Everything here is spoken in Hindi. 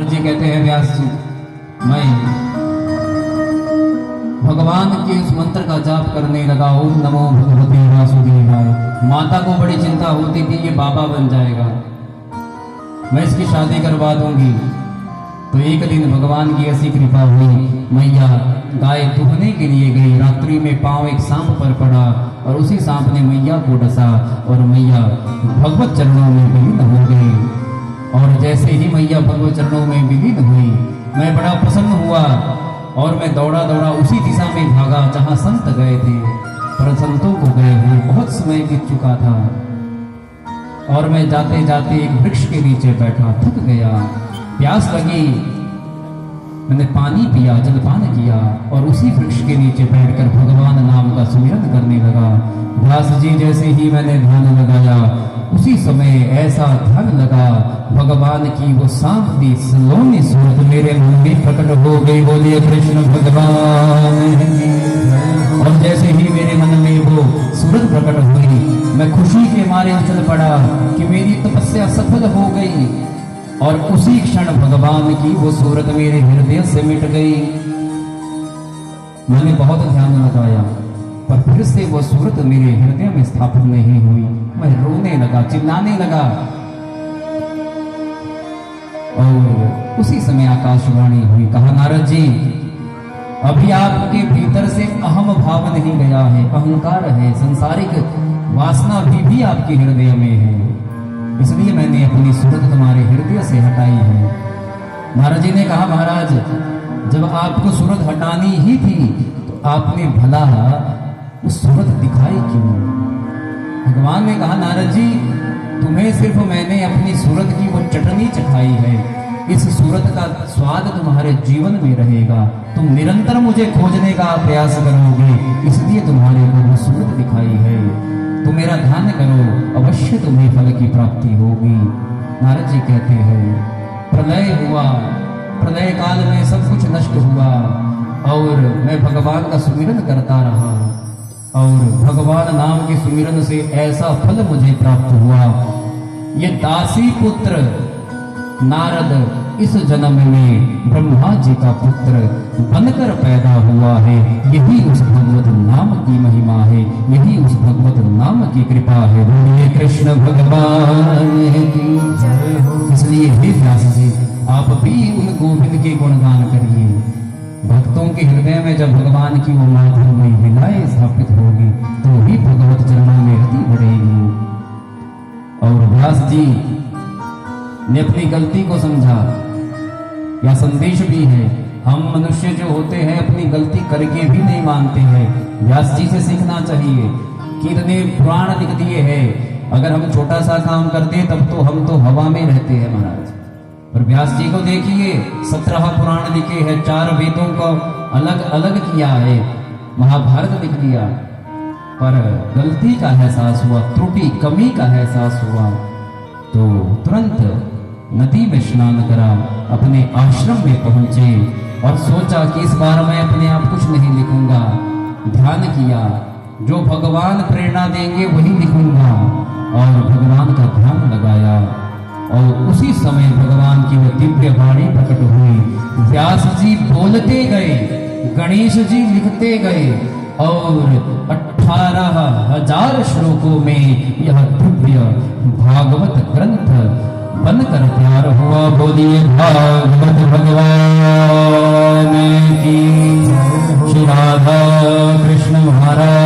जी कहते हैं व्यास जी, मैं भगवान के उस मंत्र का जाप करने लगा, ओम नमो भगवते वासुदेवाय। माता को बड़ी चिंता होती थी ये बाबा बन जाएगा, मैं इसकी शादी करवा दूंगी। तो एक दिन भगवान की ऐसी कृपा हुई, मैया गाय दुहने के लिए गई, रात्रि में पांव एक सांप पर पड़ा और उसी सांप ने मैया को डसा और मैया भगवत चरणों में विलीन हो गई। और जैसे ही मैया भगवत चरणों में विलीन हुई, मैं बड़ा प्रसन्न हुआ और मैं दौड़ा दौड़ा उसी दिशा में भागा जहां संत गए थे। पर संतों को गए हुए बहुत समय बीत चुका था और मैं जाते जाते एक वृक्ष के नीचे बैठा, थक गया, प्यास लगी, मैंने पानी पिया, जलपान किया और उसी वृक्ष के नीचे बैठकर भगवान नाम का सुमिरन करने लगा। व्यास जी जैसे ही मैंने ध्यान लगाया, उसी समय ऐसा ध्यान लगा, भगवान की वो सांवली सलोनी सूरत मेरे मन में प्रकट हो गई। बोलिए कृष्ण भगवान। और जैसे ही मेरे मन में वो सूरत प्रकट हुई, मैं खुशी के मारे उछल पड़ा कि मेरी तपस्या सफल हो गई और उसी क्षण भगवान की वो सूरत मेरे हृदय से मिट गई। मैंने बहुत ध्यान लगाया पर फिर से वो सूरत मेरे हृदय में स्थापित नहीं हुई। मैं रोने लगा, चिल्लाने लगा और उसी समय आकाशवाणी हुई, कहा नारद जी अभी आपके भीतर से अहम भाव नहीं गया है, अहंकार है, संसारिक वासना भी आपके हृदय में है, इसलिए मैंने अपनी सूरत तुम्हारे हृदय से हटाई है। महाराज जी ने कहा महाराज जब आपको सूरत हटानी ही थी तो आपने भला उस सूरत दिखाई क्यों? भगवान ने कहा नारद जी तुम्हें सिर्फ मैंने अपनी सूरत की वो चटनी चखाई है, इस सूरत का स्वाद तुम्हारे जीवन में रहेगा, तुम निरंतर मुझे खोजने का प्रयास करोगे, इसलिए तुम्हारे को वो सूरत दिखाई है। तुम मेरा ध्यान करो, अवश्य तुम्हें फल की प्राप्ति होगी। नारद जी कहते हैं प्रलय हुआ, प्रलय काल में सब कुछ नष्ट हुआ और मैं भगवान का सुमिरन करता रहा और भगवान नाम के सुमिरन से ऐसा फल मुझे प्राप्त हुआ। ये दासी पुत्र नारद इस जन्म में ब्रह्मा जी का पुत्र बनकर पैदा हुआ है। यही उस भगवत नाम की महिमा है, यही उस भगवत नाम की कृपा है। बोलिए कृष्ण भगवान की जय हो। इसलिए हे व्यास जी आप भी उन गोविंद के गुणगान करिए। भक्तों के हृदय में जब भगवान की वो माधुर्य लीलाएं स्थापित होगी तो ही भगवत चरणों में रति बढ़ेगी। और व्यास जी ने अपनी गलती को समझा, या संदेश भी है, हम मनुष्य जो होते हैं अपनी गलती करके भी नहीं मानते हैं। व्यास जी से सीखना चाहिए, कितने पुराण लिख दिए हैं, अगर हम छोटा सा काम करते तब तो हम तो हवा में रहते हैं महाराज। पर व्यास जी को देखिए 17 पुराण लिखे हैं, 4 वेदों को अलग अलग किया है, महाभारत लिख दिया, पर गलती का एहसास हुआ, त्रुटि कमी का एहसास हुआ तो तुरंत नदी में स्नान करा, अपने आश्रम में पहुंचे और सोचा कि इस बार मैं अपने आप कुछ नहीं लिखूंगा। ध्यान किया, जो भगवान प्रेरणा देंगे वही लिखूंगा और भगवान का ध्यान लगाया और उसी समय भगवान की वो दिव्य वाणी प्रकट हुई। व्यास जी बोलते गए, गणेश जी लिखते गए और 18,000 श्लोकों में यह दिव्य भागवत ग्रंथ बनकर तैयार हुआ। बोलिए भागवत भगवान की, श्री राधा कृष्ण महाराज